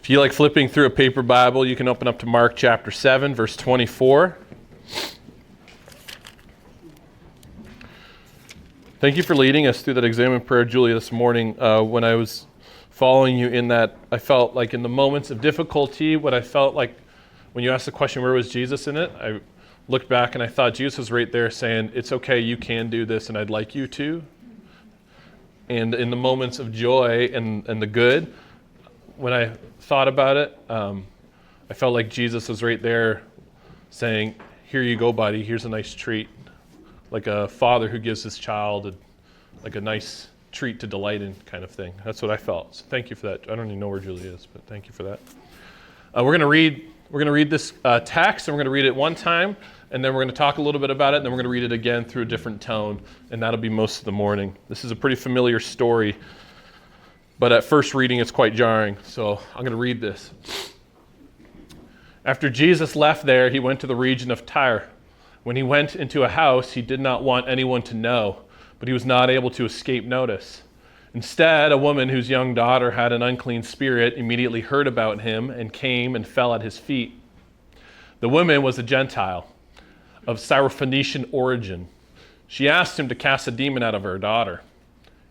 If you like flipping through a paper Bible, you can open up to Mark chapter 7, verse 24. Thank you for leading us through that exam and prayer, Julia, this morning. When I was following you in that, I felt like in the moments of difficulty, what I felt like when you asked the question, where was Jesus in it? I looked back and I thought Jesus was right there saying, it's okay, you can do this and I'd like you to. And in the moments of joy and the good, when I thought about it, I felt like Jesus was right there saying, here you go, buddy, here's a nice treat. Like a father who gives his child like a nice treat to delight in kind of thing. That's what I felt. So thank you for that. I don't even know where Julie is, but thank you for that. We're going to read this text, and we're going to read it one time, and then we're going to talk a little bit about it, and then we're going to read it again through a different tone, and that'll be most of the morning. This is a pretty familiar story, but at first reading it's quite jarring, so I'm going to read this. After Jesus left there, he went to the region of Tyre. When he went into a house, he did not want anyone to know, but he was not able to escape notice. Instead, a woman whose young daughter had an unclean spirit immediately heard about him and came and fell at his feet. The woman was a Gentile of Syrophoenician origin. She asked him to cast a demon out of her daughter.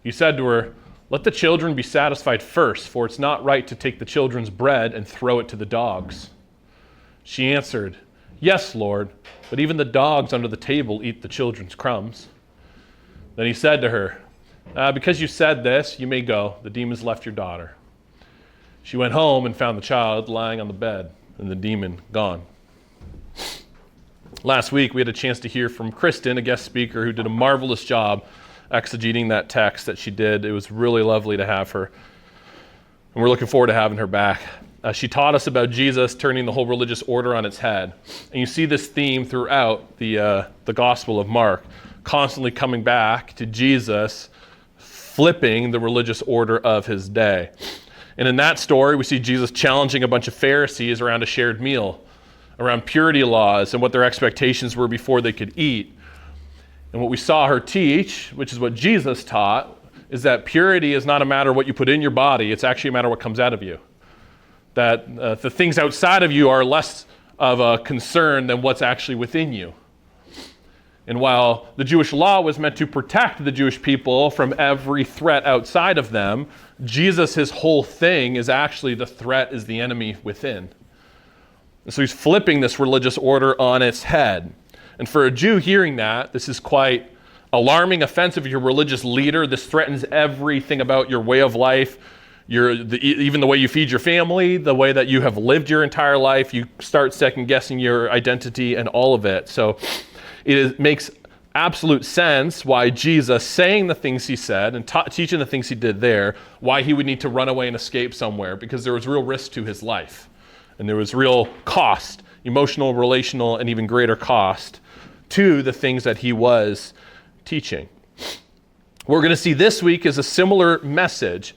He said to her, "Let the children be satisfied first, for it's not right to take the children's bread and throw it to the dogs." She answered, "Yes, Lord, but even the dogs under the table eat the children's crumbs." Then he said to her, "Because you said this, you may go. The demon's left your daughter." She went home and found the child lying on the bed and the demon gone. Last week, we had a chance to hear from Kristen, a guest speaker, who did a marvelous job exegeting that text that she did. It was really lovely to have her, and we're looking forward to having her back. She taught us about Jesus turning the whole religious order on its head. And you see this theme throughout the Gospel of Mark, constantly coming back to Jesus flipping the religious order of his day. And in that story, we see Jesus challenging a bunch of Pharisees around a shared meal, around purity laws and what their expectations were before they could eat. And what we saw her teach, which is what Jesus taught, is that purity is not a matter of what you put in your body, it's actually a matter of what comes out of you. That the things outside of you are less of a concern than what's actually within you. And while the Jewish law was meant to protect the Jewish people from every threat outside of them, Jesus, his whole thing is actually the threat is the enemy within. And so he's flipping this religious order on its head. And for a Jew hearing that, this is quite alarming, offensive. You're a religious leader. This threatens everything about your way of life, even the way you feed your family, the way that you have lived your entire life. You start second-guessing your identity and all of it. So makes absolute sense why Jesus, saying the things he said and teaching the things he did there, why he would need to run away and escape somewhere, because there was real risk to his life. And there was real cost, emotional, relational, and even greater cost to the things that he was teaching. What we're going to see this week is a similar message.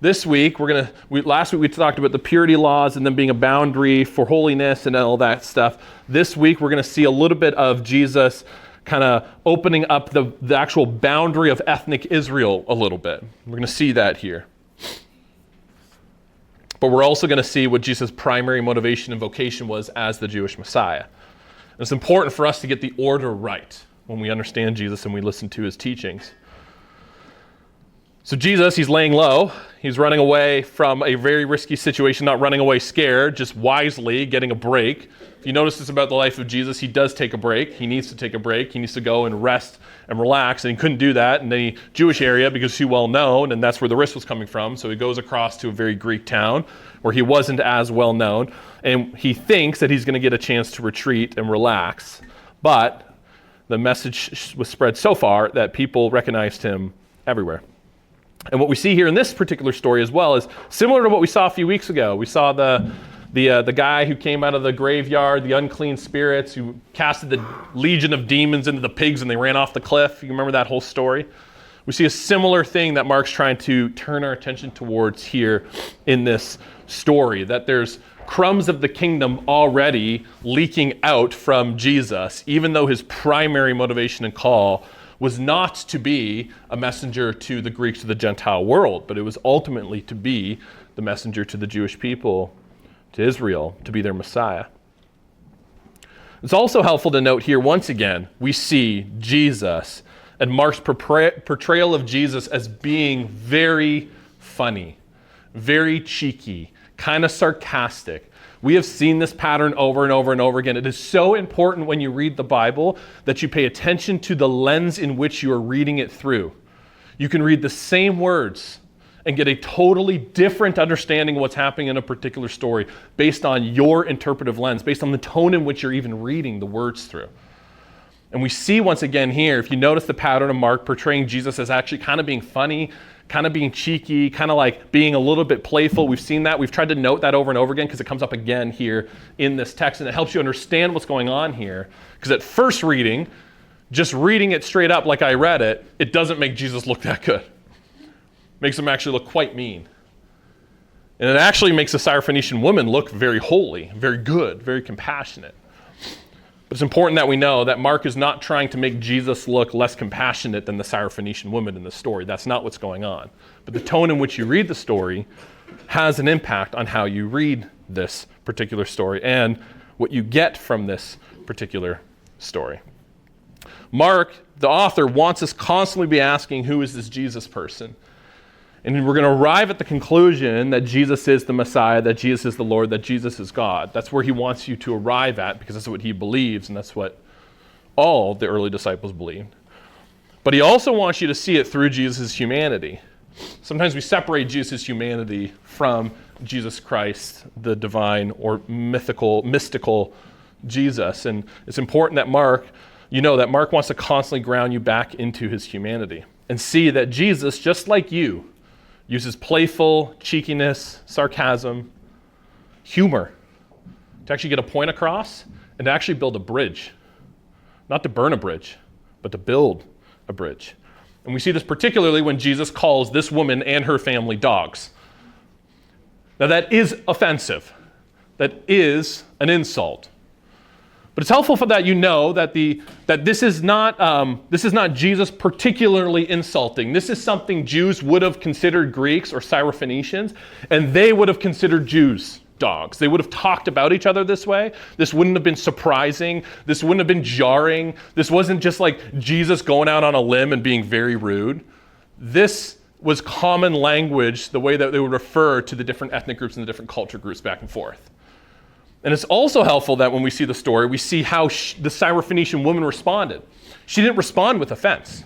This week, last week we talked about the purity laws and them being a boundary for holiness and all that stuff. This week, we're going to see a little bit of Jesus kind of opening up the actual boundary of ethnic Israel a little bit. We're going to see that here. But we're also going to see what Jesus' primary motivation and vocation was as the Jewish Messiah. And it's important for us to get the order right when we understand Jesus and we listen to his teachings. So Jesus, he's laying low. He's running away from a very risky situation, not running away scared, just wisely getting a break. If you notice this about the life of Jesus, he does take a break. He needs to take a break. He needs to go and rest and relax, and he couldn't do that in any Jewish area because it's too well known, and that's where the risk was coming from. So he goes across to a very Greek town where he wasn't as well known, and he thinks that he's going to get a chance to retreat and relax. But the message was spread so far that people recognized him everywhere. And what we see here in this particular story as well is similar to what we saw a few weeks ago. We saw the guy who came out of the graveyard, the unclean spirits, who casted the legion of demons into the pigs and they ran off the cliff. You remember that whole story? We see a similar thing that Mark's trying to turn our attention towards here in this story, that there's crumbs of the kingdom already leaking out from Jesus, even though his primary motivation and call was not to be a messenger to the Greeks of the Gentile world, but it was ultimately to be the messenger to the Jewish people, to Israel, to be their Messiah. It's also helpful to note here, once again, we see Jesus and Mark's portrayal of Jesus as being very funny, very cheeky, kind of sarcastic. We have seen this pattern over and over and over again. It is so important when you read the Bible that you pay attention to the lens in which you are reading it through. You can read the same words and get a totally different understanding of what's happening in a particular story based on your interpretive lens, based on the tone in which you're even reading the words through. And we see once again here, if you notice the pattern of Mark portraying Jesus as actually kind of being funny, kind of being cheeky, kind of like being a little bit playful. We've seen that. We've tried to note that over and over again because it comes up again here in this text, and it helps you understand what's going on here. Because at first reading, just reading it straight up like I read it, it doesn't make Jesus look that good. Makes him actually look quite mean. And it actually makes the Syrophoenician woman look very holy, very good, very compassionate. But it's important that we know that Mark is not trying to make Jesus look less compassionate than the Syrophoenician woman in the story. That's not what's going on. But the tone in which you read the story has an impact on how you read this particular story and what you get from this particular story. Mark, the author, wants us constantly be asking, who is this Jesus person? And we're going to arrive at the conclusion that Jesus is the Messiah, that Jesus is the Lord, that Jesus is God. That's where he wants you to arrive at because that's what he believes, and that's what all the early disciples believed. But he also wants you to see it through Jesus' humanity. Sometimes we separate Jesus' humanity from Jesus Christ, the divine or mystical Jesus. And it's important that Mark wants to constantly ground you back into his humanity and see that Jesus, just like you, uses playful cheekiness, sarcasm, humor to actually get a point across and to actually build a bridge. Not to burn a bridge, but to build a bridge. And we see this particularly when Jesus calls this woman and her family dogs. Now that is offensive. That is an insult. But it's helpful for that you know that this is not Jesus particularly insulting. This is something Jews would have considered Greeks or Syrophoenicians, and they would have considered Jews dogs. They would have talked about each other this way. This wouldn't have been surprising. This wouldn't have been jarring. This wasn't just like Jesus going out on a limb and being very rude. This was common language, the way that they would refer to the different ethnic groups and the different culture groups back and forth. And it's also helpful that when we see the story, we see how the Syrophoenician woman responded. She didn't respond with offense.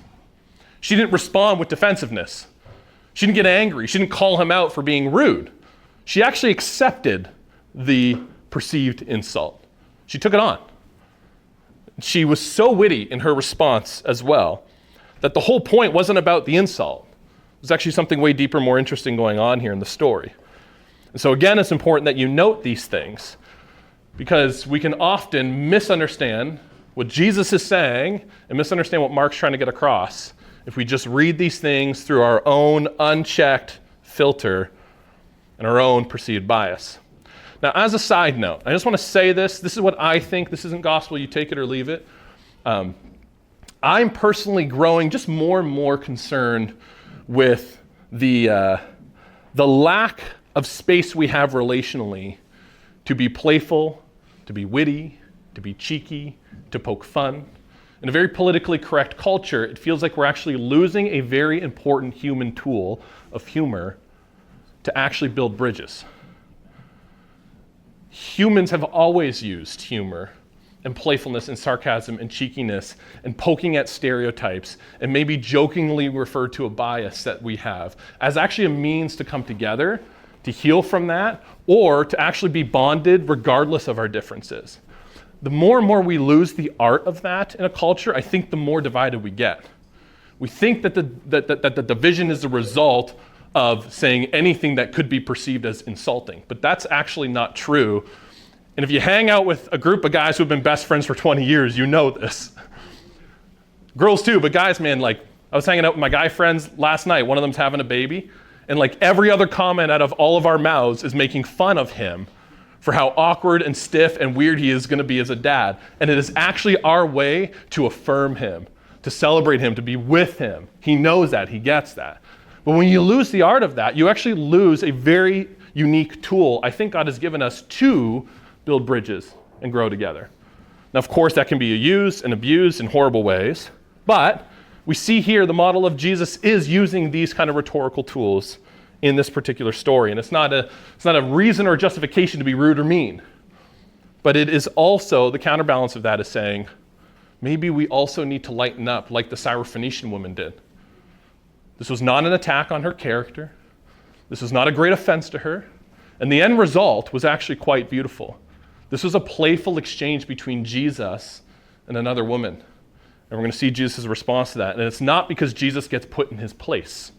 She didn't respond with defensiveness. She didn't get angry. She didn't call him out for being rude. She actually accepted the perceived insult. She took it on. She was so witty in her response as well that the whole point wasn't about the insult. There's actually something way deeper, more interesting going on here in the story. And so again, it's important that you note these things, because we can often misunderstand what Jesus is saying and misunderstand what Mark's trying to get across if we just read these things through our own unchecked filter and our own perceived bias. Now, as a side note, I just want to say this. This is what I think. This isn't gospel. You take it or leave it. I'm personally growing just more and more concerned with the lack of space we have relationally to be playful, to be witty, to be cheeky, to poke fun. In a very politically correct culture, it feels like we're actually losing a very important human tool of humor to actually build bridges. Humans have always used humor and playfulness and sarcasm and cheekiness and poking at stereotypes and maybe jokingly refer to a bias that we have as actually a means to come together, to heal from that, or to actually be bonded regardless of our differences. The more and more we lose the art of that in a culture, I think the more divided we get. We think that the division is the result of saying anything that could be perceived as insulting, but that's actually not true. And if you hang out with a group of guys who have been best friends for 20 years, you know this. Girls too, but guys, man, like I was hanging out with my guy friends last night. One of them's having a baby. And like every other comment out of all of our mouths is making fun of him for how awkward and stiff and weird he is going to be as a dad. And it is actually our way to affirm him, to celebrate him, to be with him. He knows that. He gets that. But when you lose the art of that, you actually lose a very unique tool I think God has given us to build bridges and grow together. Now, of course, that can be used and abused in horrible ways, but we see here the model of Jesus is using these kind of rhetorical tools in this particular story. And it's not a reason or justification to be rude or mean, but it is also, the counterbalance of that is saying, maybe we also need to lighten up like the Syrophoenician woman did. This was not an attack on her character. This was not a great offense to her. And the end result was actually quite beautiful. This was a playful exchange between Jesus and another woman. And we're going to see Jesus' response to that. And it's not because Jesus gets put in his place.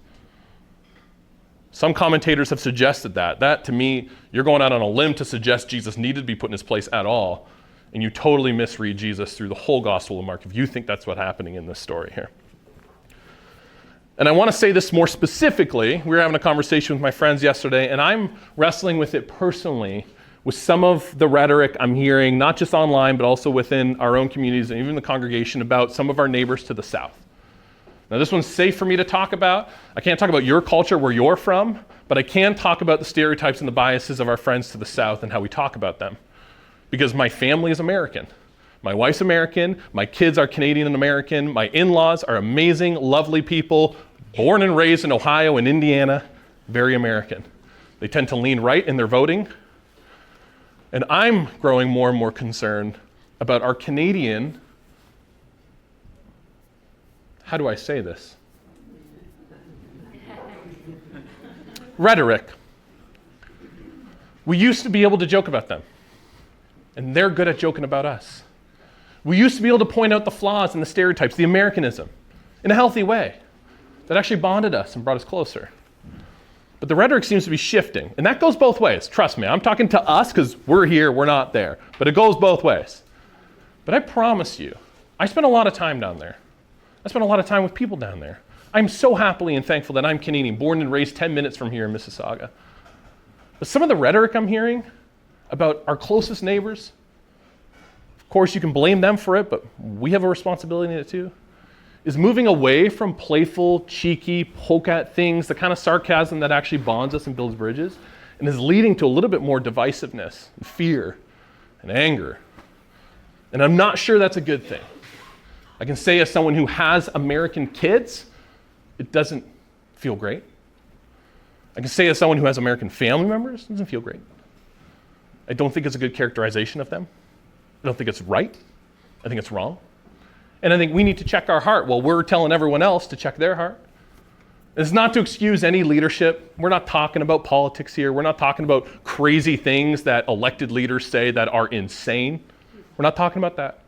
Some commentators have suggested that. That, to me, you're going out on a limb to suggest Jesus needed to be put in his place at all. And you totally misread Jesus through the whole Gospel of Mark if you think that's what's happening in this story here. And I want to say this more specifically. We were having a conversation with my friends yesterday, and I'm wrestling with it personally with some of the rhetoric I'm hearing, not just online, but also within our own communities and even the congregation about some of our neighbors to the south. Now, this one's safe for me to talk about. I can't talk about your culture, where you're from, but I can talk about the stereotypes and the biases of our friends to the south and how we talk about them. Because my family is American. My wife's American. My kids are Canadian and American. My in-laws are amazing, lovely people, born and raised in Ohio and Indiana, very American. They tend to lean right in their voting. And I'm growing more and more concerned about our Canadian, how do I say this? Rhetoric. We used to be able to joke about them, and they're good at joking about us. We used to be able to point out the flaws and the stereotypes, the Americanism, in a healthy way that actually bonded us and brought us closer. But the rhetoric seems to be shifting, and that goes both ways. Trust me, I'm talking to us because we're here, we're not there. But it goes both ways. But I promise you, I spent a lot of time down there. I spent a lot of time with people down there. I'm so happily and thankful that I'm Canadian, born and raised 10 minutes from here in Mississauga. But some of the rhetoric I'm hearing about our closest neighbors, of course you can blame them for it, but we have a responsibility in it too, is moving away from playful, cheeky, poke at things, the kind of sarcasm that actually bonds us and builds bridges, and is leading to a little bit more divisiveness, and fear, and anger. And I'm not sure that's a good thing. I can say as someone who has American kids, it doesn't feel great. I can say as someone who has American family members, it doesn't feel great. I don't think it's a good characterization of them. I don't think it's right. I think it's wrong. And I think we need to check our heart while we're telling everyone else to check their heart. It's not to excuse any leadership. We're not talking about politics here. We're not talking about crazy things that elected leaders say that are insane. We're not talking about that.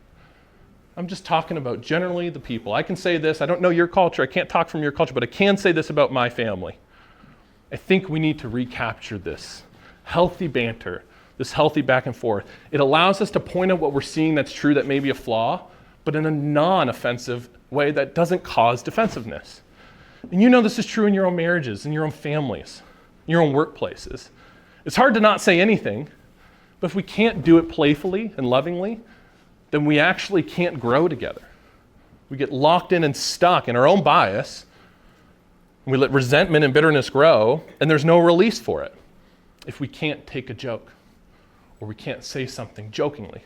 I'm just talking about generally the people. I can say this. I don't know your culture. I can't talk from your culture, but I can say this about my family. I think we need to recapture this healthy banter, this healthy back and forth. It allows us to point out what we're seeing that's true, that may be a flaw, but in a non-offensive way that doesn't cause defensiveness. And you know this is true in your own marriages, in your own families, in your own workplaces. It's hard to not say anything, but if we can't do it playfully and lovingly, then we actually can't grow together. We get locked in and stuck in our own bias, and we let resentment and bitterness grow, and there's no release for it if we can't take a joke or we can't say something jokingly.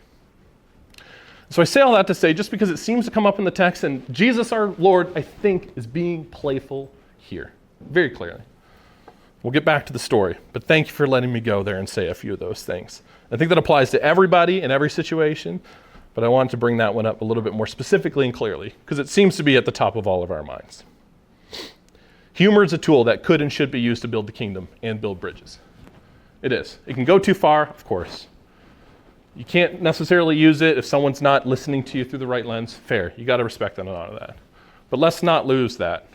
So I say all that to say, just because it seems to come up in the text, and Jesus our Lord, I think, is being playful here, very clearly. We'll get back to the story, but thank you for letting me go there and say a few of those things. I think that applies to everybody in every situation, but I wanted to bring that one up a little bit more specifically and clearly, because it seems to be at the top of all of our minds. Humor is a tool that could and should be used to build the kingdom and build bridges. It is. It can go too far, of course. You can't necessarily use it if someone's not listening to you through the right lens. Fair. You got to respect and honor that. But let's not lose that.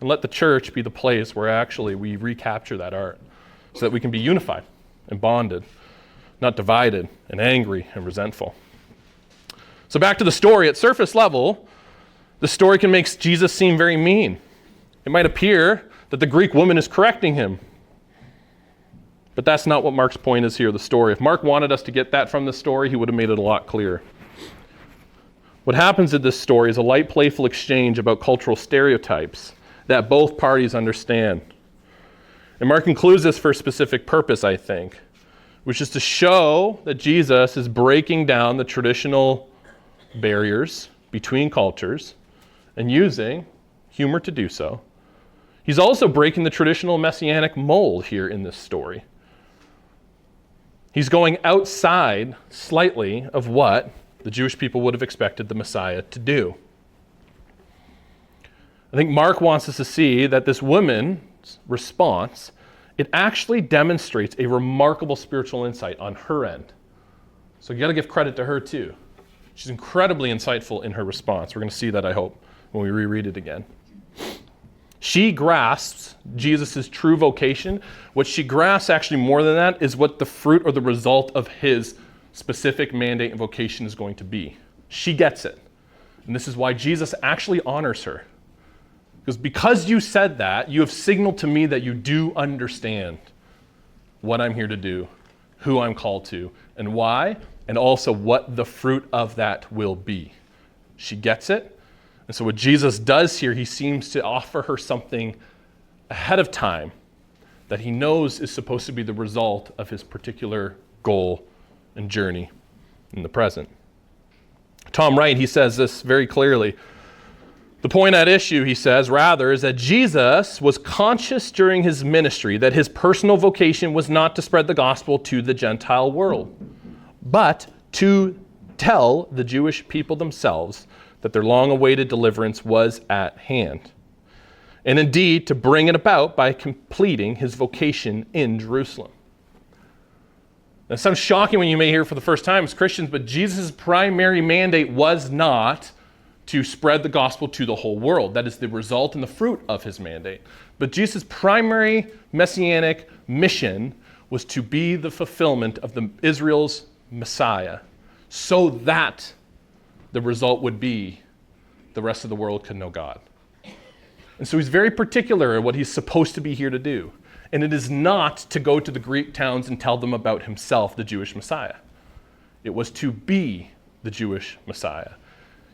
And let the church be the place where actually we recapture that art so that we can be unified and bonded, not divided and angry and resentful. So back to the story. At surface level, the story can make Jesus seem very mean. It might appear that the Greek woman is correcting him. But that's not what Mark's point is here, the story. If Mark wanted us to get that from the story, he would have made it a lot clearer. What happens in this story is a light, playful exchange about cultural stereotypes that both parties understand. And Mark includes this for a specific purpose, I think, which is to show that Jesus is breaking down the traditional barriers between cultures and using humor to do so. He's also breaking the traditional messianic mold here in this story. He's going outside slightly of what the Jewish people would have expected the Messiah to do. I think Mark wants us to see that this woman's response, it actually demonstrates a remarkable spiritual insight on her end. So you got to give credit to her too. She's incredibly insightful in her response. We're going to see that, I hope, when we reread it again. She grasps Jesus' true vocation. What she grasps, actually more than that, is what the fruit or the result of his specific mandate and vocation is going to be. She gets it. And this is why Jesus actually honors her. Because you said that, you have signaled to me that you do understand what I'm here to do, who I'm called to, and why, and also what the fruit of that will be. She gets it. And so what Jesus does here, he seems to offer her something ahead of time that he knows is supposed to be the result of his particular goal and journey in the present. Tom Wright, he says this very clearly. The point at issue, he says, rather, is that Jesus was conscious during his ministry that his personal vocation was not to spread the gospel to the Gentile world, but to tell the Jewish people themselves that their long-awaited deliverance was at hand, and indeed to bring it about by completing his vocation in Jerusalem. Now, it sounds shocking when you may hear it for the first time as Christians, but Jesus' primary mandate was not to spread the gospel to the whole world. That is the result and the fruit of his mandate. But Jesus' primary messianic mission was to be the fulfillment of Israel's Messiah, so that the result would be the rest of the world could know God. And so he's very particular in what he's supposed to be here to do. And it is not to go to the Greek towns and tell them about himself, the Jewish Messiah. It was to be the Jewish Messiah.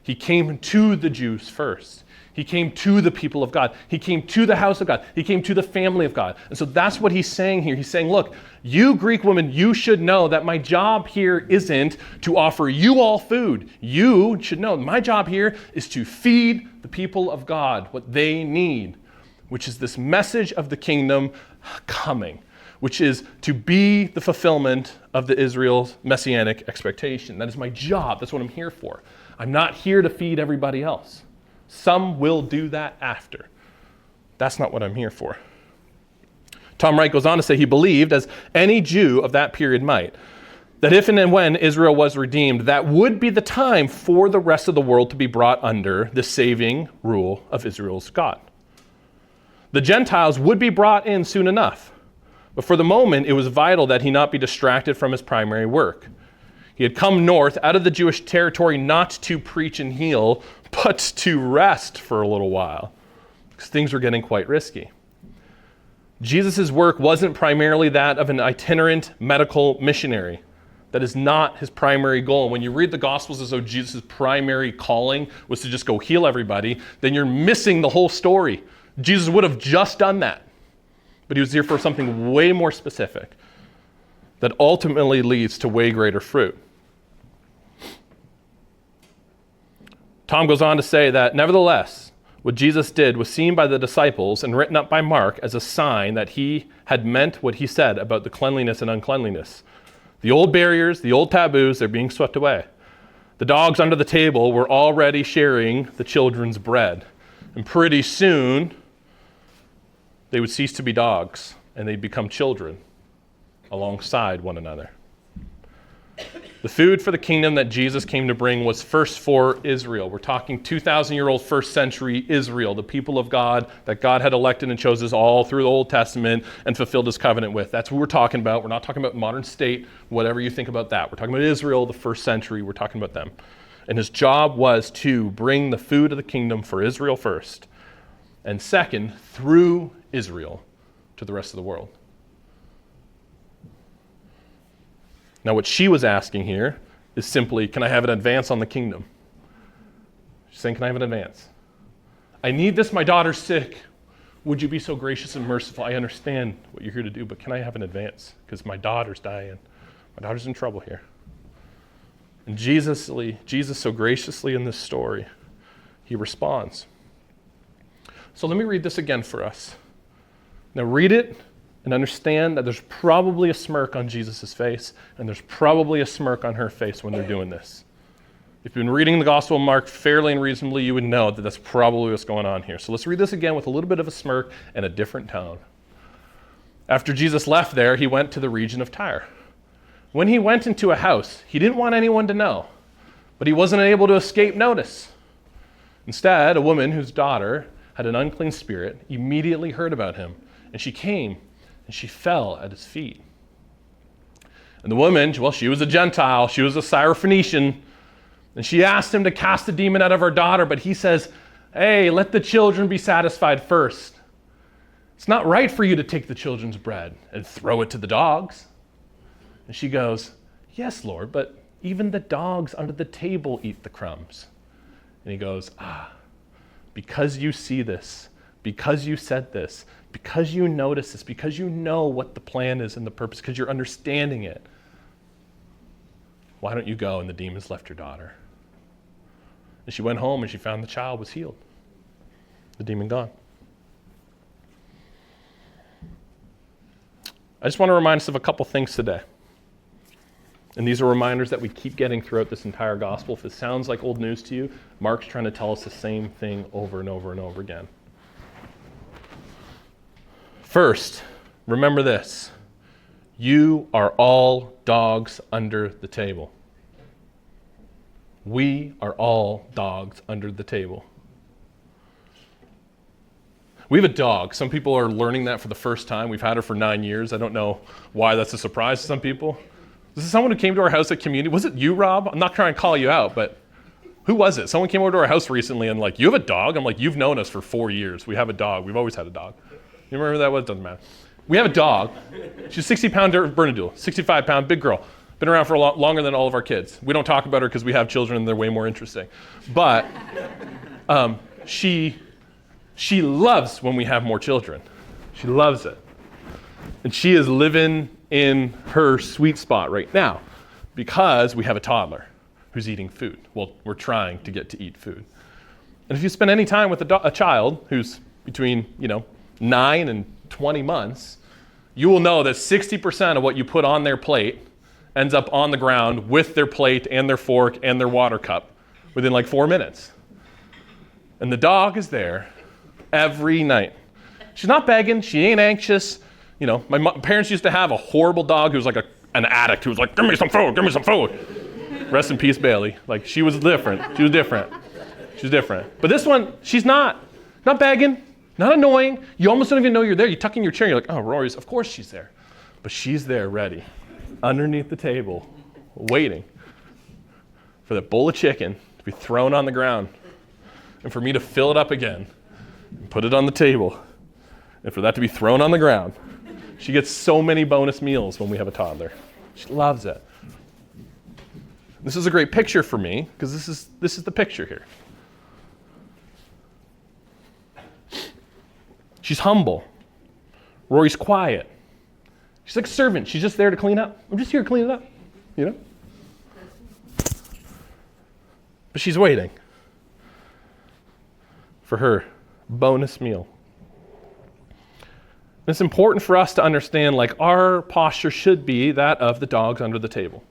He came to the Jews first. He came to the people of God. He came to the house of God. He came to the family of God. And so that's what he's saying here. He's saying, look, you Greek women, you should know that my job here isn't to offer you all food. You should know my job here is to feed the people of God what they need, which is this message of the kingdom coming, which is to be the fulfillment of the Israel's messianic expectation. That is my job. That's what I'm here for. I'm not here to feed everybody else. Some will do that after. That's not what I'm here for. Tom Wright goes on to say he believed, as any Jew of that period might, that if and when Israel was redeemed, that would be the time for the rest of the world to be brought under the saving rule of Israel's God. The Gentiles would be brought in soon enough, but for the moment it was vital that he not be distracted from his primary work. He had come north out of the Jewish territory not to preach and heal, but to rest for a little while, because things were getting quite risky. Jesus' work wasn't primarily that of an itinerant medical missionary. That is not his primary goal. When you read the Gospels as though Jesus' primary calling was to just go heal everybody, then you're missing the whole story. Jesus would have just done that, but he was here for something way more specific that ultimately leads to way greater fruit. Tom goes on to say that, nevertheless, what Jesus did was seen by the disciples and written up by Mark as a sign that he had meant what he said about the cleanliness and uncleanliness. The old barriers, the old taboos, they're being swept away. The dogs under the table were already sharing the children's bread. And pretty soon, they would cease to be dogs and they'd become children alongside one another. The food for the kingdom that Jesus came to bring was first for Israel. We're talking 2,000-year-old first century Israel, the people of God that God had elected and chosen all through the Old Testament and fulfilled his covenant with. That's what we're talking about. We're not talking about modern state, whatever you think about that. We're talking about Israel, the first century. We're talking about them. And his job was to bring the food of the kingdom for Israel first, and second, through Israel to the rest of the world. Now, what she was asking here is simply, can I have an advance on the kingdom? She's saying, can I have an advance? I need this. My daughter's sick. would you be so gracious and merciful? I understand what you're here to do, but can I have an advance? Because my daughter's dying. My daughter's in trouble here. And Jesus so graciously in this story, he responds. So let me read this again for us. Now read it and understand that there's probably a smirk on Jesus' face, and there's probably a smirk on her face when they're doing this. If you've been reading the Gospel of Mark fairly and reasonably, you would know that that's probably what's going on here. So let's read this again with a little bit of a smirk and a different tone. After Jesus left there, he went to the region of Tyre. When he went into a house, he didn't want anyone to know, but he wasn't able to escape notice. Instead, a woman whose daughter had an unclean spirit immediately heard about him, and she came and she fell at his feet. And the woman, well, she was a Gentile, she was a Syrophoenician, and she asked him to cast the demon out of her daughter, but he says, hey, let the children be satisfied first. It's not right for you to take the children's bread and throw it to the dogs. And she goes, yes, Lord, but even the dogs under the table eat the crumbs. And he goes, because you see this, because you said this, because you notice this, because you know what the plan is and the purpose, because you're understanding it, why don't you go? And the demons left your daughter. And she went home and she found the child was healed. The demon gone. I just want to remind us of a couple things today. And these are reminders that we keep getting throughout this entire gospel. If it sounds like old news to you, Mark's trying to tell us the same thing over and over and over again. First, remember this. You are all dogs under the table. We are all dogs under the table. We have a dog. Some people are learning that for the first time. We've had her for 9 years. I don't know why that's a surprise to some people. This is someone who came to our house at community. Was it you, Rob? I'm not trying to call you out, but who was it? Someone came over to our house recently and like, you have a dog? I'm like, you've known us for 4 years. We have a dog. We've always had a dog. You remember who that was? Doesn't matter. We have a dog. She's a 60-pound Bernedoodle, 65-pound, big girl. Been around for longer than all of our kids. We don't talk about her because we have children and they're way more interesting. But she loves when we have more children. She loves it. And she is living in her sweet spot right now because we have a toddler who's eating food. Well, we're trying to get to eat food. And if you spend any time with a child who's between, 9 and 20 months, you will know that 60% of what you put on their plate ends up on the ground with their plate and their fork and their water cup within like 4 minutes. And the dog is there every night. She's not begging. She ain't anxious. My parents used to have a horrible dog who was like an addict who was like, give me some food, give me some food. Rest in peace, Bailey. Like, she was different. She was different. But this one, she's not begging, not annoying. You almost don't even know you're there. You tuck in your chair, you're like, oh, Rory's, of course she's there. But she's there ready, underneath the table, waiting for that bowl of chicken to be thrown on the ground and for me to fill it up again and put it on the table and for that to be thrown on the ground. She gets so many bonus meals when we have a toddler. She loves it. This is a great picture for me because this is the picture here. She's humble. Rory's quiet. She's like a servant. She's just there to clean up. I'm just here to clean it up, But she's waiting for her bonus meal. It's important for us to understand, our posture should be that of the dogs under the table.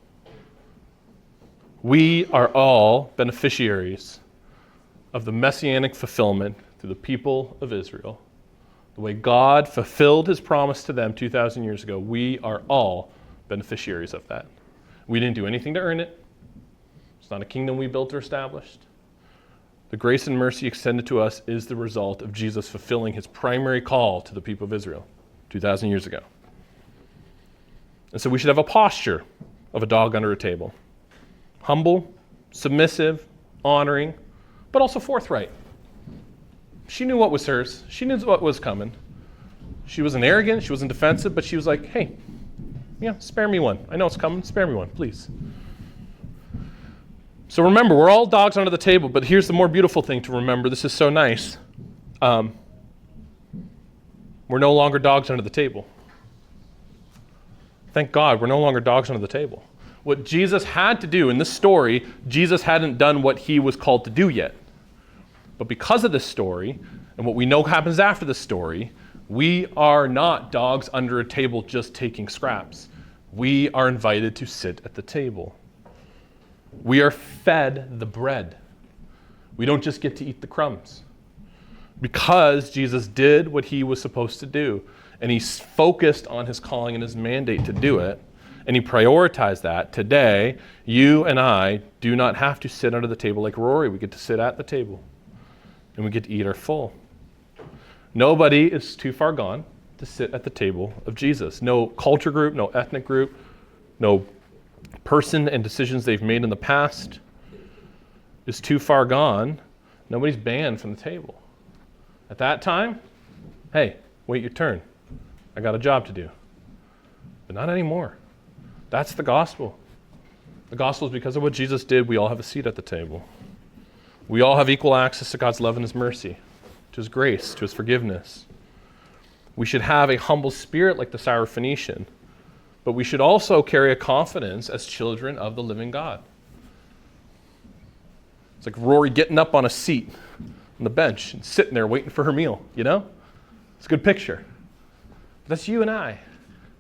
We are all beneficiaries of the messianic fulfillment through the people of Israel. The way God fulfilled his promise to them 2,000 years ago, we are all beneficiaries of that. We didn't do anything to earn it. It's not a kingdom we built or established. The grace and mercy extended to us is the result of Jesus fulfilling his primary call to the people of Israel 2,000 years ago. And so we should have a posture of a dog under a table. Humble, submissive, honoring, but also forthright. She knew what was hers. She knew what was coming. She wasn't arrogant. She wasn't defensive, but she was like, hey, spare me one. I know it's coming. Spare me one, please. So remember, we're all dogs under the table, but here's the more beautiful thing to remember. This is so nice. We're no longer dogs under the table. Thank God we're no longer dogs under the table. What Jesus had to do in this story, Jesus hadn't done what he was called to do yet. But because of this story, and what we know happens after the story, we are not dogs under a table just taking scraps. We are invited to sit at the table. We are fed the bread. We don't just get to eat the crumbs. Because Jesus did what he was supposed to do, and he focused on his calling and his mandate to do it, and he prioritized that, today, you and I do not have to sit under the table like Rory. We get to sit at the table, and we get to eat our full. Nobody is too far gone to sit at the table of Jesus. No culture group, no ethnic group, no person and decisions they've made in the past is too far gone. Nobody's banned from the table. At that time, hey, wait your turn. I got a job to do. But not anymore. That's the gospel. The gospel is because of what Jesus did, we all have a seat at the table. We all have equal access to God's love and his mercy, to his grace, to his forgiveness. We should have a humble spirit like the Syrophoenician, but we should also carry a confidence as children of the living God. It's like Rory getting up on a seat on the bench and sitting there waiting for her meal, you know? It's a good picture. But that's you and I.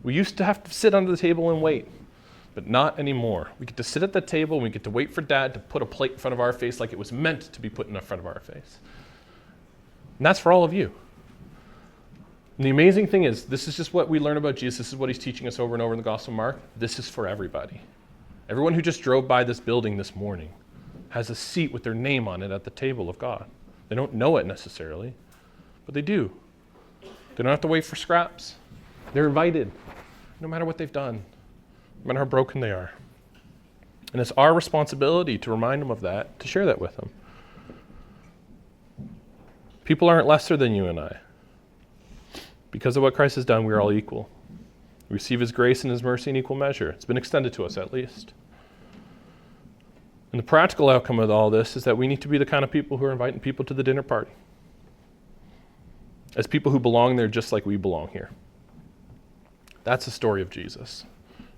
We used to have to sit under the table and wait, but not anymore. We get to sit at the table and we get to wait for Dad to put a plate in front of our face like it was meant to be put in front of our face. And that's for all of you. And the amazing thing is, this is just what we learn about Jesus. This is what he's teaching us over and over in the Gospel of Mark. This is for everybody. Everyone who just drove by this building this morning has a seat with their name on it at the table of God. They don't know it necessarily, but they do. They don't have to wait for scraps. They're invited, no matter what they've done, no matter how broken they are. And it's our responsibility to remind them of that, to share that with them. People aren't lesser than you and I. Because of what Christ has done, we are all equal. We receive his grace and his mercy in equal measure. It's been extended to us at least. And the practical outcome of all this is that we need to be the kind of people who are inviting people to the dinner party, as people who belong there just like we belong here. That's the story of Jesus.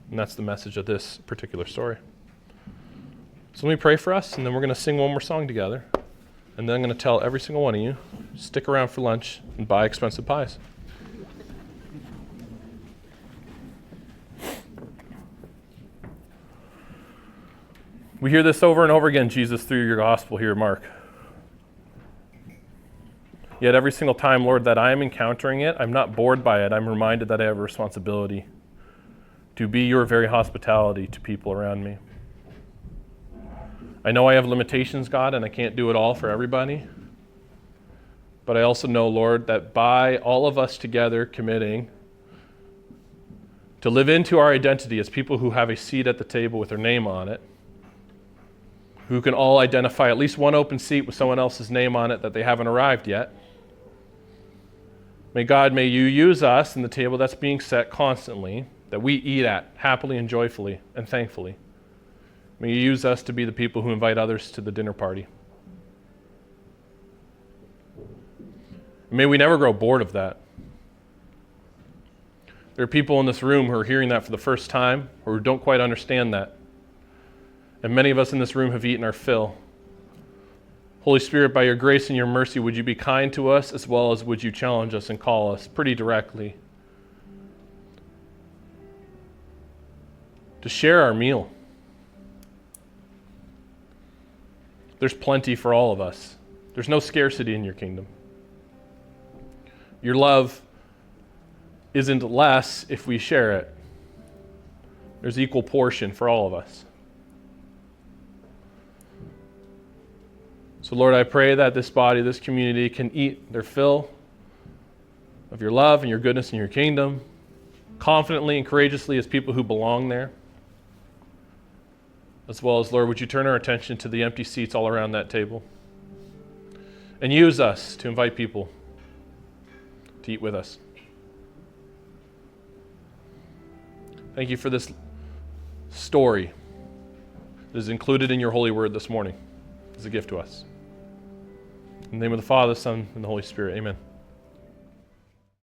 And that's the message of this particular story. So let me pray for us, and then we're going to sing one more song together. And then I'm going to tell every single one of you, stick around for lunch and buy expensive pies. We hear this over and over again, Jesus, through your gospel here, Mark. Yet every single time, Lord, that I am encountering it, I'm not bored by it. I'm reminded that I have a responsibility to be your very hospitality to people around me. I know I have limitations, God, and I can't do it all for everybody. But I also know, Lord, that by all of us together committing to live into our identity as people who have a seat at the table with their name on it, who can all identify at least one open seat with someone else's name on it that they haven't arrived yet. May you use us in the table that's being set constantly, that we eat at happily and joyfully and thankfully. May you use us to be the people who invite others to the dinner party. May we never grow bored of that. There are people in this room who are hearing that for the first time or who don't quite understand that. And many of us in this room have eaten our fill. Holy Spirit, by your grace and your mercy, would you be kind to us as well as would you challenge us and call us pretty directly to share our meal. There's plenty for all of us. There's no scarcity in your kingdom. Your love isn't less if we share it. There's equal portion for all of us. So Lord, I pray that this body, this community can eat their fill of your love and your goodness and your kingdom confidently and courageously as people who belong there. As well as, Lord, would you turn our attention to the empty seats all around that table and use us to invite people to eat with us. Thank you for this story that is included in your holy word this morning as a gift to us. In the name of the Father, the Son, and the Holy Spirit, amen.